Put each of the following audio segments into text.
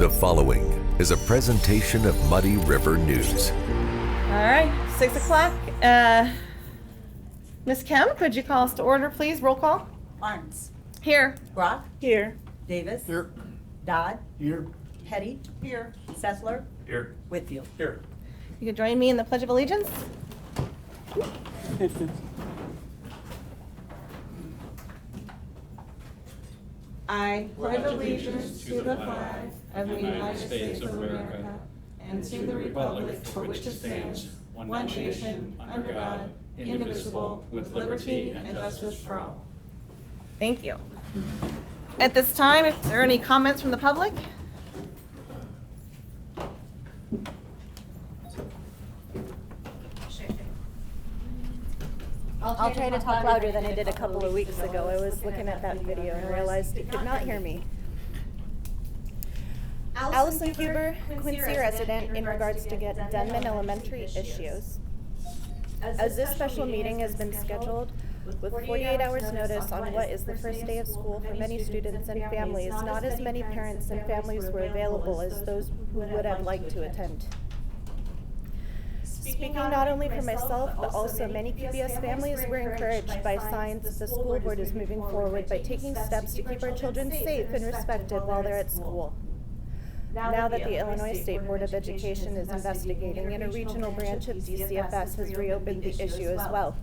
The following is a presentation of Muddy River News. All right, 6 o'clock. Ms. Kemp, could you call us to order, please? Roll call. Arns. Here. Brock. Here. Davis. Here. Dodd. Here. Hetty. Here. Sessler. Here. Whitfield. Here. You can join me in the Pledge of Allegiance. I pledge allegiance to the flag of the United States of America and to the republic for which it stands, one nation, under God, indivisible, with liberty and justice for all. Thank you. At this time, if there are any comments from the public? I'll try to talk louder than I did a couple of weeks ago. I was looking at that video and realized you could not hear me. Allison Huber, Quincy resident, in regards to get Denman Elementary issues. As this special meeting has been scheduled with 48 hours notice on what is the first day of school for many students and families, not as many parents and families were available as those who would have liked to attend. Speaking not only for myself, but also many PBS families were encouraged by signs that the school board is moving forward by taking steps to keep our children safe and respected while they're at school. Now that the Illinois State Board of Education is investigating and a regional branch of DCFS has reopened the issue as well.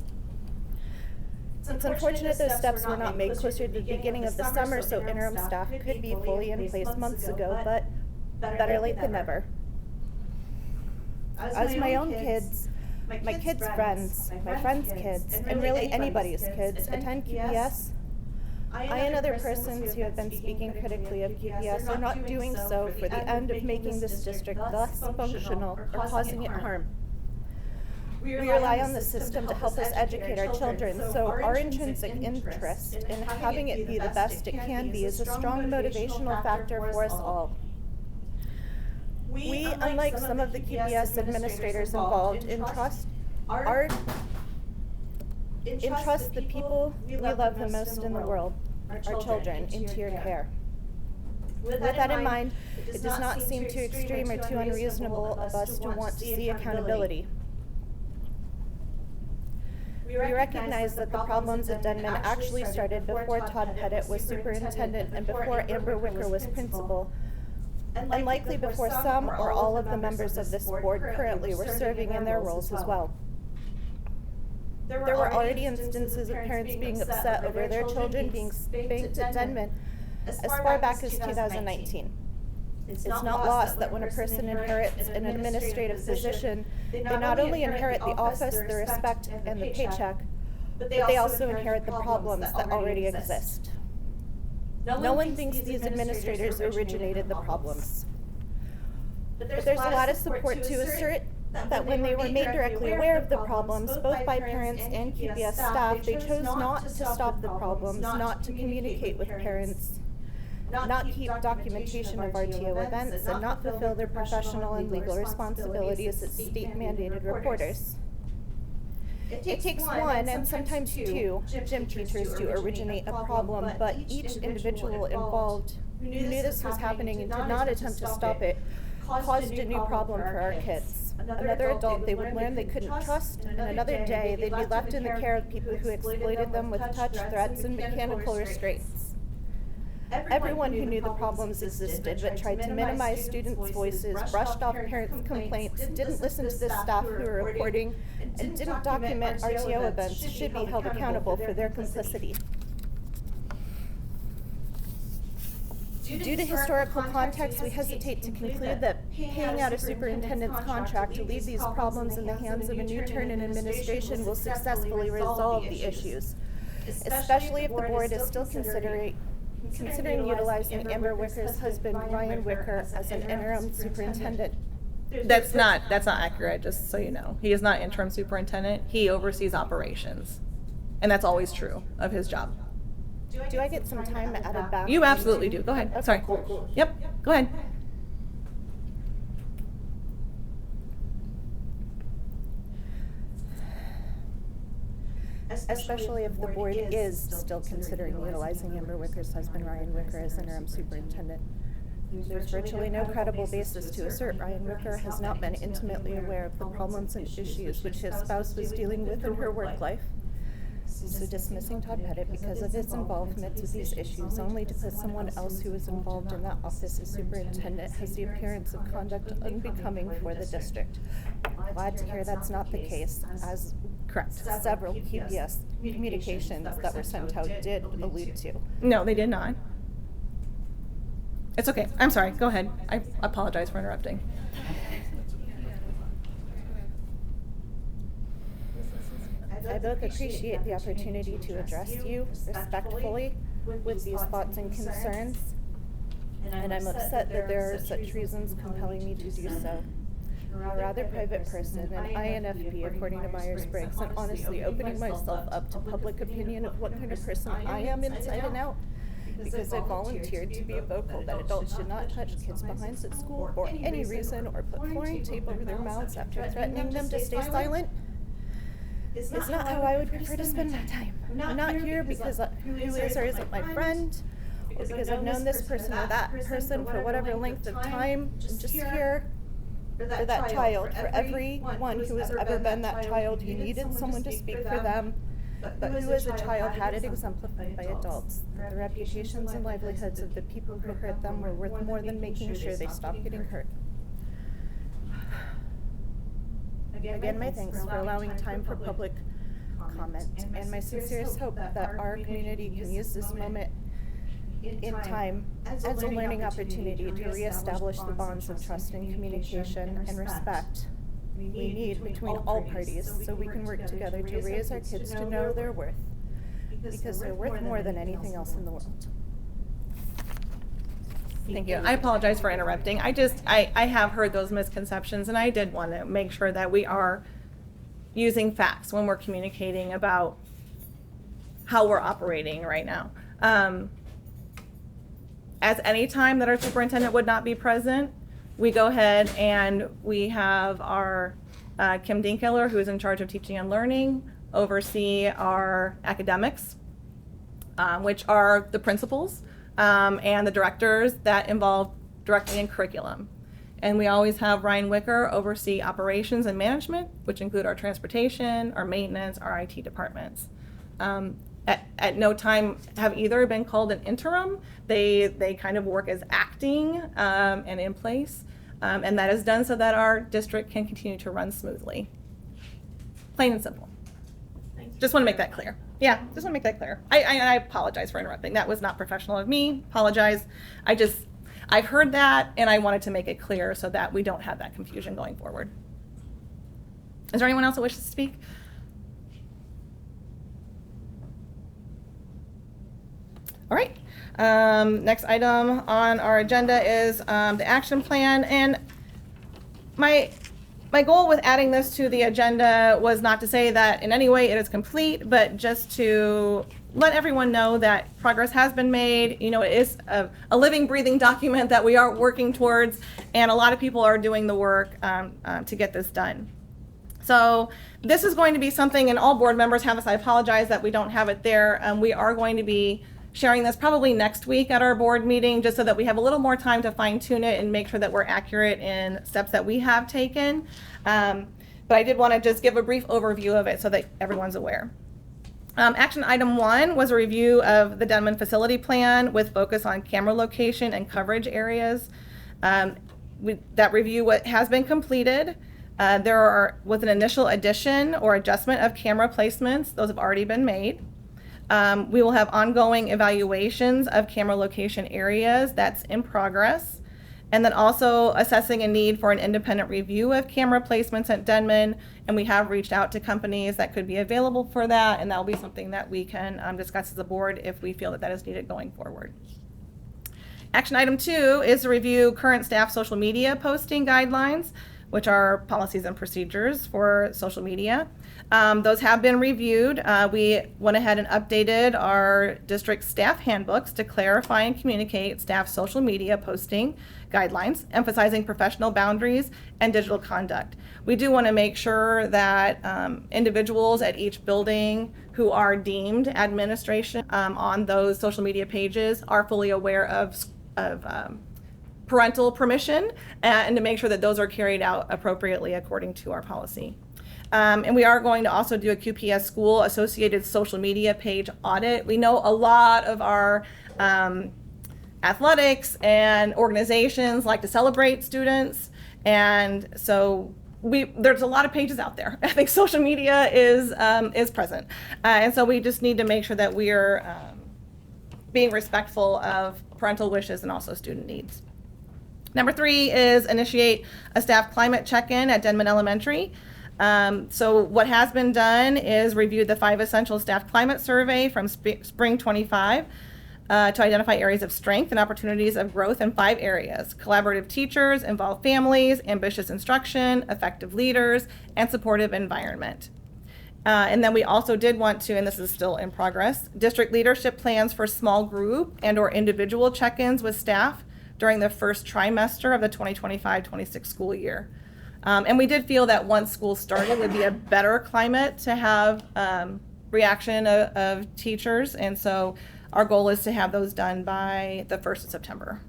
It's unfortunate those steps were not made closer to the beginning of the summer so interim staff could be fully in place months ago, but better late than never. As my own kids, my kids' friends, my friends' kids, and really anybody's kids attend QPS, I and other persons who have been speaking critically of QPS are not doing so for the end of making this district less functional or causing it harm. We rely on the system to help us educate our children, so our intrinsic interest in having it be the best it can be is a strong motivational factor for us all. We, unlike some of the QPS administrators involved, entrust the people we love the most in the world, our children, into your care. With that in mind, it does not seem too extreme or too unreasonable of us to want to see accountability. We recognize that the problems at Denman actually started before Todd Pettit was superintendent and before Amber Wicker was principal, and likely before some or all of the members of this board currently were serving in their roles as well. There were already instances of parents being upset over their children being spanked at Denman as far back as 2019. It's not lost that when a person inherits an administrative position, they not only inherit the office, the respect, and the paycheck, but they also inherit the problems that already exist. No one thinks these administrators originated the problems. But there's a lot of support to assert that when they were made directly aware of the problems, both by parents and QPS staff, they chose not to stop the problems, not to communicate with parents, not keep documentation of RTO events, and not fulfill their professional and legal responsibilities as state-mandated reporters. It takes one, and sometimes two, gym teachers to originate a problem, but each individual involved who knew this was happening and did not attempt to stop it caused a new problem for our kids. Another adult they would learn they couldn't trust, and another day they'd be left in the care of people who exploited them with touch, threats, and mechanical restraints. Everyone who knew the problems existed but tried to minimize students' voices, brushed off parents' complaints, didn't listen to the staff who were reporting, and didn't document RTO events should be held accountable for their complicity. Due to historical context, we hesitate to conclude that paying out a superintendent's contract to leave these problems in the hands of a new turn in administration will successfully resolve the issues, especially if the board is still considering utilizing Amber Wicker's husband, Ryan Wicker, as an interim superintendent. That's not accurate, just so you know. He is not interim superintendent. He oversees operations. And that's always true of his job. Do I get some time added back? You absolutely do. Go ahead. Okay. Sorry. Yep, go ahead. Especially if the board is still considering utilizing Amber Wicker's husband, Ryan Wicker, as interim superintendent. There's virtually no credible basis to assert Ryan Wicker has not been intimately aware of the problems and issues which his spouse was dealing with in her work life. So dismissing Todd Pettit because of his involvement with these issues only to put someone else who was involved in that office as superintendent has the appearance of conduct unbecoming for the district. Glad to hear that's not the case, as Correct. several PBS communications that were sent out did allude to. No, they did not. It's okay. I'm sorry. Go ahead. I apologize for interrupting. I both appreciate the opportunity to address you respectfully with these thoughts and concerns, and I'm upset that there are such reasons compelling me to do so. I'm a rather private person, an INFP according to Myers-Briggs, and honestly opening myself up to public opinion of what kind of person I am inside and out, because I volunteered to be a vocal that adults should not touch kids' behinds at school for any reason or put flooring tape over their mouths after threatening them to stay silent. It's not how I would prefer to spend my time. I'm not here because who is or isn't my friend, or because I've known this person or that person for whatever length of time. I'm just here for that child, for everyone who has ever been that child who needed someone to speak for them, but who as a child had it exemplified by adults. The reputations and livelihoods of the people who hurt them were worth more than making sure they stopped getting hurt. Again, my thanks for allowing time for public comment, and my sincerest hope that our community can use this moment in time as a learning opportunity to reestablish the bonds of trust and communication and respect we need between all parties so we can work together to raise our kids to know their worth, because they're worth more than anything else in the world. Thank you. I apologize for interrupting. I have heard those misconceptions, and I did want to make sure that we are using facts when we're communicating about how we're operating right now. As any time that our superintendent would not be present, we go ahead and we have our Kim Dinkiller, who is in charge of teaching and learning, oversee our academics, which are the principals, and the directors that involve directly in curriculum. And we always have Ryan Wicker oversee operations and management, which include our transportation, our maintenance, our IT departments. At no time have either been called an interim. They kind of work as acting and in place. And that is done so that our district can continue to run smoothly. Plain and simple. Just want to make that clear. Yeah, just want to make that clear. I apologize for interrupting. That was not professional of me. Apologize. I've heard that, and I wanted to make it clear so that we don't have that confusion going forward. Is there anyone else that wishes to speak? All right. Next item on our agenda is the action plan, and my goal with adding this to the agenda was not to say that in any way it is complete, but just to let everyone know that progress has been made. You know, it is a living, breathing document that we are working towards, and a lot of people are doing the work to get this done. So this is going to be something, and all board members have this. I apologize that we don't have it there. We are going to be sharing this probably next week at our board meeting, just so that we have a little more time to fine tune it and make sure that we're accurate in steps that we have taken. But I did want to just give a brief overview of it so that everyone's aware. Action item 1 was a review of the Denman facility plan with focus on camera location and coverage areas. That review has been completed. There was an initial addition or adjustment of camera placements. Those have already been made. We will have ongoing evaluations of camera location areas. That's in progress. And then also assessing a need for an independent review of camera placements at Denman. And we have reached out to companies that could be available for that. And that will be something that we can discuss as a board if we feel that that is needed going forward. Action item 2 is to review current staff social media posting guidelines, which are policies and procedures for social media. Those have been reviewed. We went ahead and updated our district staff handbooks to clarify and communicate staff social media posting guidelines, emphasizing professional boundaries and digital conduct. We do want to make sure that individuals at each building who are deemed administration on those social media pages are fully aware of parental permission and to make sure that those are carried out appropriately according to our policy. And we are going to also do a QPS school associated social media page audit. We know a lot of our athletics and organizations like to celebrate students, and so there's a lot of pages out there. I think social media is present, and so we just need to make sure that we're being respectful of parental wishes and also student needs. Number 3 is initiate a staff climate check-in at Denman Elementary. So what has been done is reviewed the 5 essential staff climate survey from spring 25 to identify areas of strength and opportunities of growth in 5 areas: collaborative teachers, involved families, ambitious instruction, effective leaders, and supportive environment. And then we also did want to, and this is still in progress, district leadership plans for small group and or individual check-ins with staff during the first trimester of the 2025-26 school year. And we did feel that once school started would be a better climate to have reaction of teachers, and so our goal is to have those done by the 1st of September.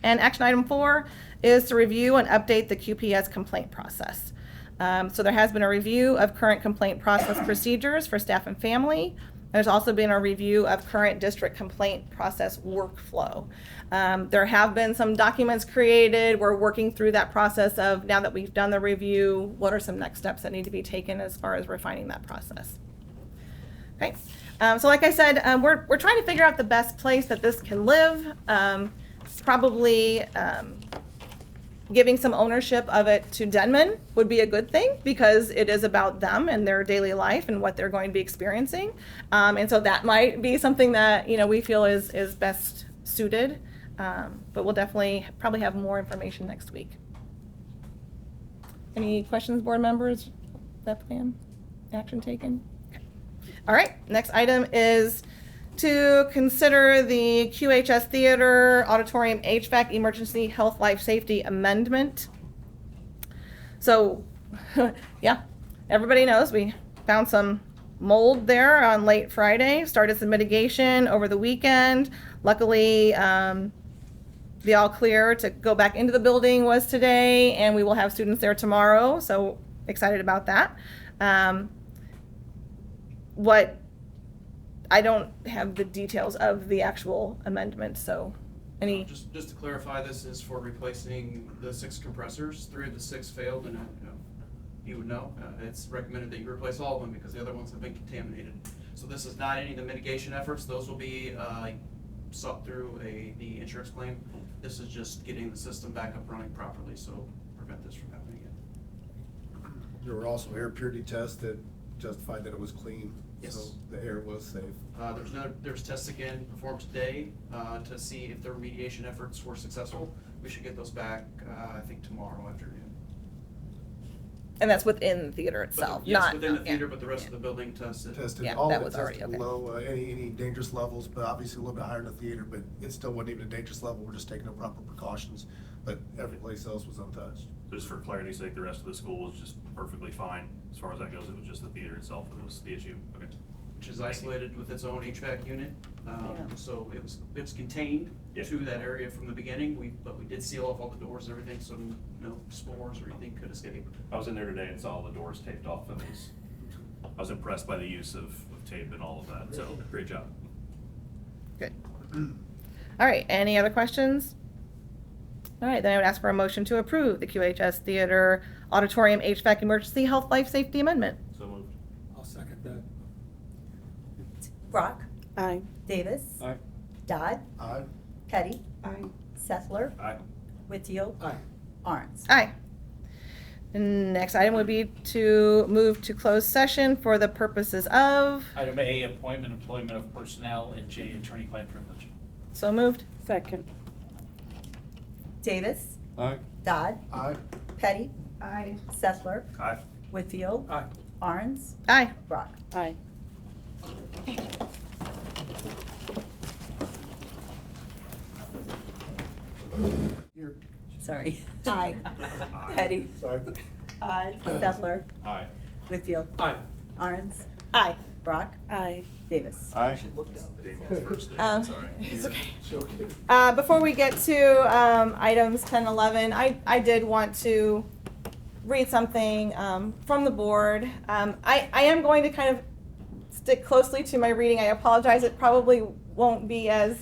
And action item 4 is to review and update the QPS complaint process. So there has been a review of current complaint process procedures for staff and family. There's also been a review of current district complaint process workflow. There have been some documents created. We're working through that process of, now that we've done the review, what are some next steps that need to be taken as far as refining that process. Okay, so like I said, we're trying to figure out the best place that this can live. Probably giving some ownership of it to Denman would be a good thing, because it is about them and their daily life and what they're going to be experiencing. And so that might be something that, we feel is best suited. But we'll definitely probably have more information next week. Any questions, board members? That plan? Action taken? Okay. All right, next item is to consider the QHS Theater Auditorium HVAC Emergency Health Life Safety Amendment. So, yeah, everybody knows we found some mold there on late Friday, started some mitigation over the weekend. Luckily, the all clear to go back into the building was today, and we will have students there tomorrow, so excited about that. I don't have the details of the actual amendment, so any... Just to clarify, this is for replacing the 6 compressors. 3 of the 6 failed, and you would know. It's recommended that you replace all of them because the other ones have been contaminated. So this is not any of the mitigation efforts. Those will be sought through the insurance claim. This is just getting the system back up running properly, so prevent this from happening again. There were also air purity tests that justified that it was clean. Yes. So the air was safe. There's tests again performed today to see if the remediation efforts were successful. We should get those back, I think, tomorrow afternoon. And that's within the theater itself, Yes, not... within the theater, but the rest of the building tested. Yeah, All that of it was already tested okay. below any dangerous levels, but obviously a little bit higher in the theater, but it still wasn't even a dangerous level. We're just taking the proper precautions, but every place else was untouched. Just for clarity's sake, the rest of the school was just perfectly fine. As far as that goes, it was just the theater itself that was the issue. Okay. Which is isolated with its own HVAC unit. So it was contained to that area from the beginning. But we did seal off all the doors and everything, so no spores or anything could escape. I was in there today and saw all the doors taped off, and I was impressed by the use of tape and all of that, so great job. Good. All right, any other questions? All right, then I would ask for a motion to approve the QHS Theater Auditorium HVAC Emergency Health Life Safety Amendment. So moved. I'll second that. Brock. Aye. Davis. Aye. Dodd. Aye. Petty. Aye. Sessler. Aye. Whitfield. Aye. Arns. Aye. The next item would be to move to closed session for the purposes of... Item A, appointment, employment of personnel, and J, attorney-client privilege. So moved. Second. Davis. Aye. Dodd. Aye. Petty. Aye. Sessler. Aye. Whitfield. Aye. Arns. Aye. Brock. Aye. Sorry. Aye. Petty. Sorry. Aye. Sessler. Aye. Whitfield. Aye. Arns. Aye. Brock. Aye. Davis. Aye. Damien's first day, sorry. It's okay. Before we get to items 10, 11, I did want to read something from the board. I am going to kind of stick closely to my reading. I apologize. It probably won't be as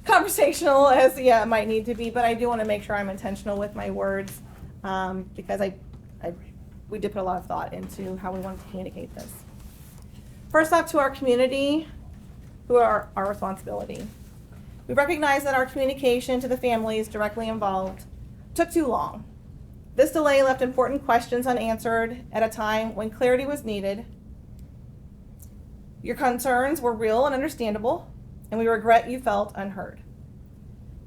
conversational as it might need to be, but I do want to make sure I'm intentional with my words because we did put a lot of thought into how we want to communicate this. First off, to our community, who are our responsibility. We recognize that our communication to the families directly involved took too long. This delay left important questions unanswered at a time when clarity was needed. Your concerns were real and understandable, and we regret you felt unheard.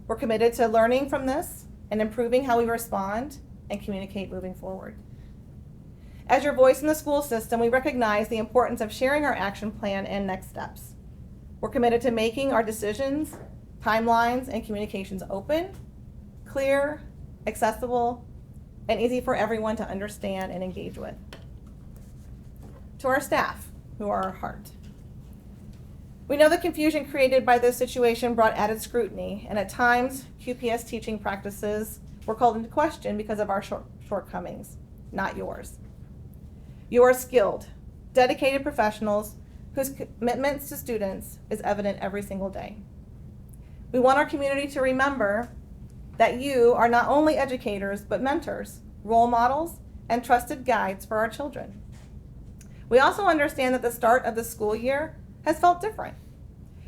We're committed to learning from this and improving how we respond and communicate moving forward. As your voice in the school system, we recognize the importance of sharing our action plan and next steps. We're committed to making our decisions, timelines, and communications open, clear, accessible, and easy for everyone to understand and engage with. To our staff, who are our heart. We know the confusion created by this situation brought added scrutiny, and at times, QPS teaching practices were called into question because of our shortcomings, not yours. You are skilled, dedicated professionals whose commitments to students is evident every single day. We want our community to remember that you are not only educators, but mentors, role models, and trusted guides for our children. We also understand that the start of the school year has felt different.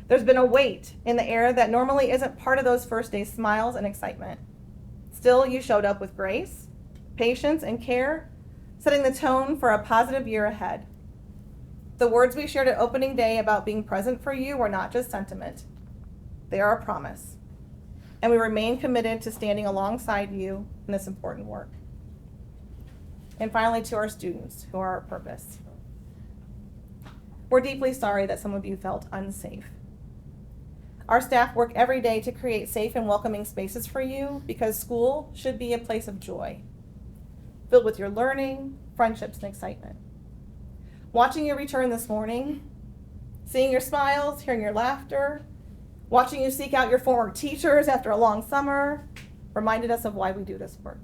There's been a weight in the air that normally isn't part of those first day smiles and excitement. Still, you showed up with grace, patience, and care, setting the tone for a positive year ahead. The words we shared at opening day about being present for you were not just sentiment. They are a promise. And we remain committed to standing alongside you in this important work. And finally, to our students, who are our purpose. We're deeply sorry that some of you felt unsafe. Our staff work every day to create safe and welcoming spaces for you because school should be a place of joy, filled with your learning, friendships, and excitement. Watching you return this morning, seeing your smiles, hearing your laughter, watching you seek out your former teachers after a long summer reminded us of why we do this work.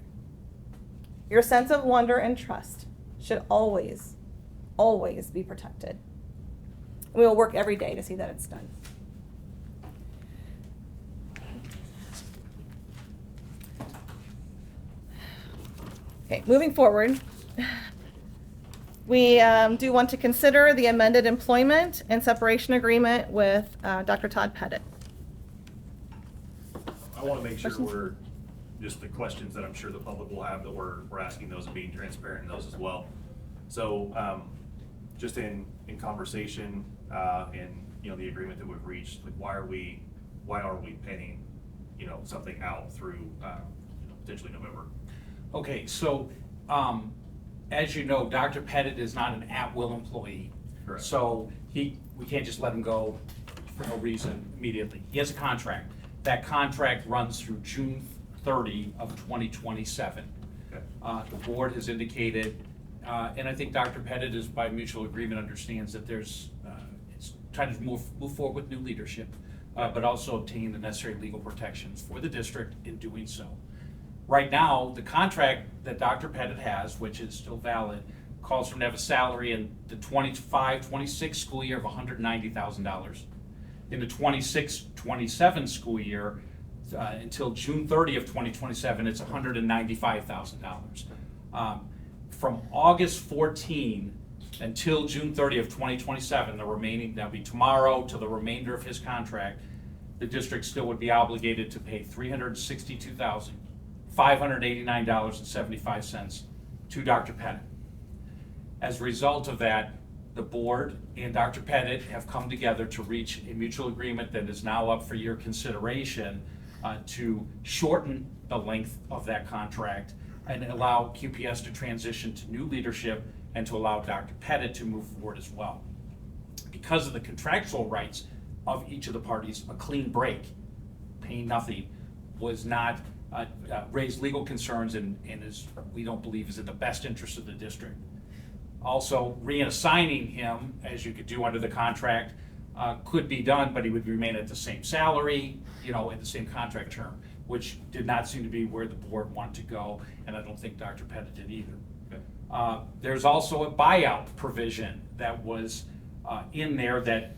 Your sense of wonder and trust should always, always be protected. We will work every day to see that it's done. Okay, moving forward, we do want to consider the amended employment and separation agreement with Dr. Todd Pettit. I want to make sure we're, just the questions that I'm sure the public will have, that we're asking those and being transparent in those as well. So just in conversation and the agreement that we've reached, like why are we paying something out through potentially November? Okay, so, as you know, Dr. Pettit is not an at-will employee. Correct. So we can't just let him go for no reason immediately. He has a contract. That contract runs through June 30 of 2027. Okay. The board has indicated, and I think Dr. Pettit is by mutual agreement understands that it's trying to move forward with new leadership, but also obtain the necessary legal protections for the district in doing so. Right now, the contract that Dr. Pettit has, which is still valid, calls for him to have a salary in the 25-26 school year of $190,000. In the 26-27 school year, until June 30 of 2027, it's $195,000. From August 14 until June 30 of 2027, the remaining, that'll be tomorrow to the remainder of his contract, the district still would be obligated to pay $362,589.75 to Dr. Pettit. As a result of that, the board and Dr. Pettit have come together to reach a mutual agreement that is now up for your consideration to shorten the length of that contract and allow QPS to transition to new leadership and to allow Dr. Pettit to move forward as well. Because of the contractual rights of each of the parties, a clean break, paying nothing, was not raised legal concerns and is, we don't believe, is in the best interest of the district. Also, reassigning him, as you could do under the contract, could be done, but he would remain at the same salary, in the same contract term, which did not seem to be where the board wanted to go, and I don't think Dr. Pettit did either. Okay. There's also a buyout provision that was in there that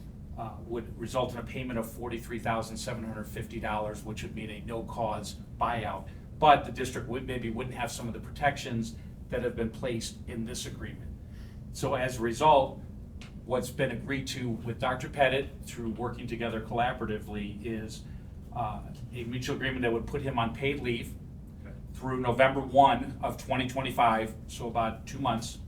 would result in a payment of $43,750, which would mean a no-cause buyout. But the district wouldn't have some of the protections that have been placed in this agreement. So as a result, what's been agreed to with Dr. Pettit through working together collaboratively is a mutual agreement that would put him on paid leave through November 1 of 2025, so about 2 months.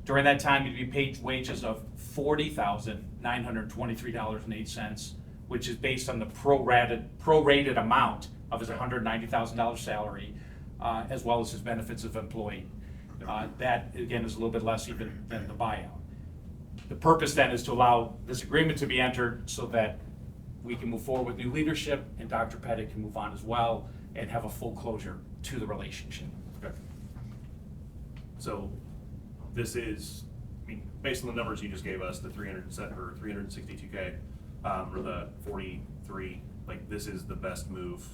During that time, he'd be paid wages of $40,923.08, which is based on the prorated amount of his $190,000 salary, as well as his benefits of employee. That, again, is a little bit less even than the buyout. The purpose then is to allow this agreement to be entered so that we can move forward with new leadership and Dr. Pettit can move on as well and have a full closure to the relationship. Okay. So this is, based on the numbers you just gave us, the 362K, or the 43, this is the best move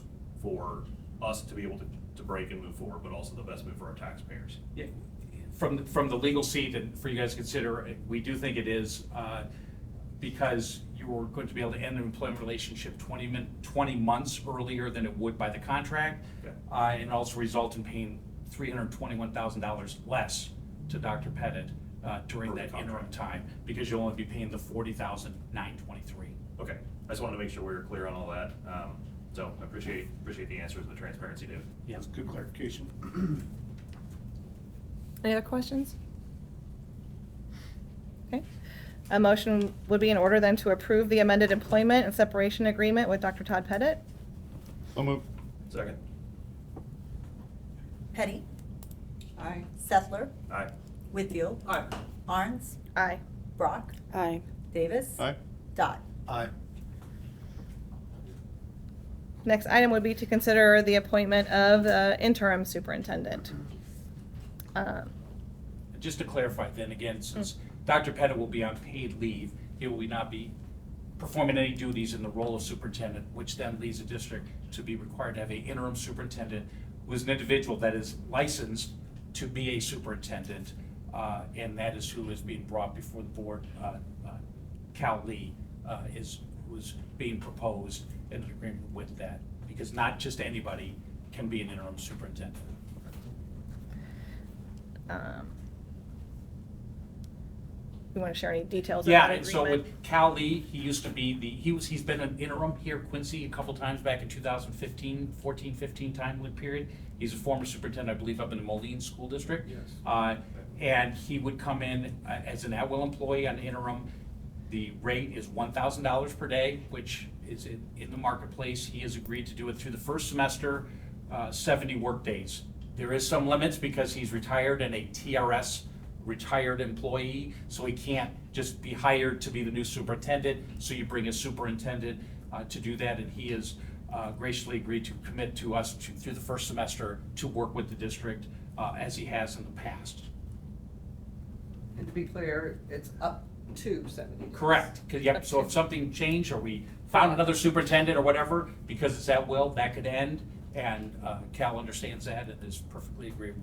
for us to be able to break and move forward, but also the best move for our taxpayers. Yeah, from the legal seat, and for you guys to consider, we do think it is, because you're going to be able to end an employment relationship 20 months earlier than it would by the contract, Okay. and also result in paying $321,000 less to Dr. Pettit during Per that contract. interim time, because you'll only be paying the $40,923. Okay, I just wanted to make sure we were clear on all that. So I appreciate the answers and the transparency, David. Yeah. That's good clarification. Any other questions? Okay. A motion would be in order then to approve the amended employment and separation agreement with Dr. Todd Pettit. So move. Second. Petty, Aye. Settler, Aye. Whitfield, Aye. Arns, Aye. Brock, Aye. Davis, Aye. Dodd. Aye. Next item would be to consider the appointment of the interim superintendent. Just to clarify, then again, since Dr. Pettit will be on paid leave, he will not be performing any duties in the role of superintendent, which then leads the district to be required to have an interim superintendent who is an individual that is licensed to be a superintendent, and that is who is being brought before the board. Cal Lee who is being proposed in an agreement with that, because not just anybody can be an interim superintendent. You want to share any details of Yeah, that and so agreement? with Cal Lee, he used to be he's been an interim here at Quincy a couple times back in 14-15 time period. He's a former superintendent, I believe, up in the Moline School District. Yes. And he would come in as an at-will employee on interim. The rate is $1,000 per day, which is in the marketplace. He has agreed to do it through the first semester, 70 work days. There is some limits because he's retired and a TRS retired employee, so he can't just be hired to be the new superintendent. So you bring a superintendent to do that, and he has graciously agreed to commit to us through the first semester to work with the district as he has in the past. And to be clear, it's up to 70. Correct, so if something changed or we found another superintendent or whatever, because it's at will, that could end, and Cal understands that and is perfectly agreeable.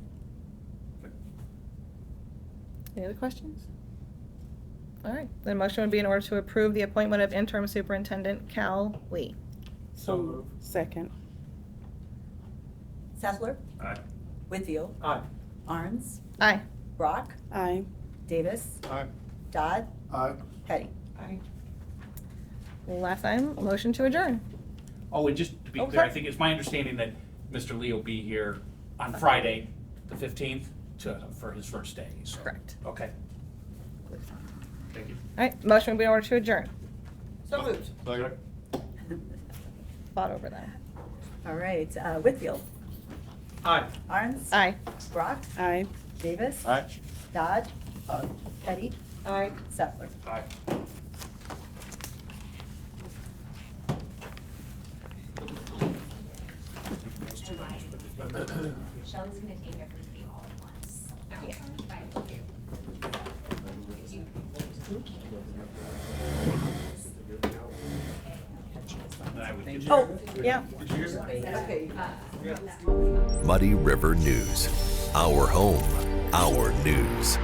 Any other questions? All right, the motion would be in order to approve the appointment of interim superintendent Cal Lee. So moved. Second. Settler, Aye. Whitfield, Aye. Arns, Aye. Brock, Aye. Davis, Aye. Dodd, Aye. Petty. Aye. Last item, motion to adjourn. Oh, and just to be Oh, clear, I sorry. think it's my understanding that Mr. Lee will be here on Friday, the 15th, for his first day, so. Correct. Okay, thank you. All right, motion would be in order to adjourn. So moved. Second. Thought over that. All right, Whitfield, Aye. Arns, Aye. Brock, Aye. Davis, Aye. Dodd, Aye. Petty, Aye. Settler. Bye. Michelle's gonna take everything all at once. Yeah. Oh, yeah. Muddy River News. Our home, our news.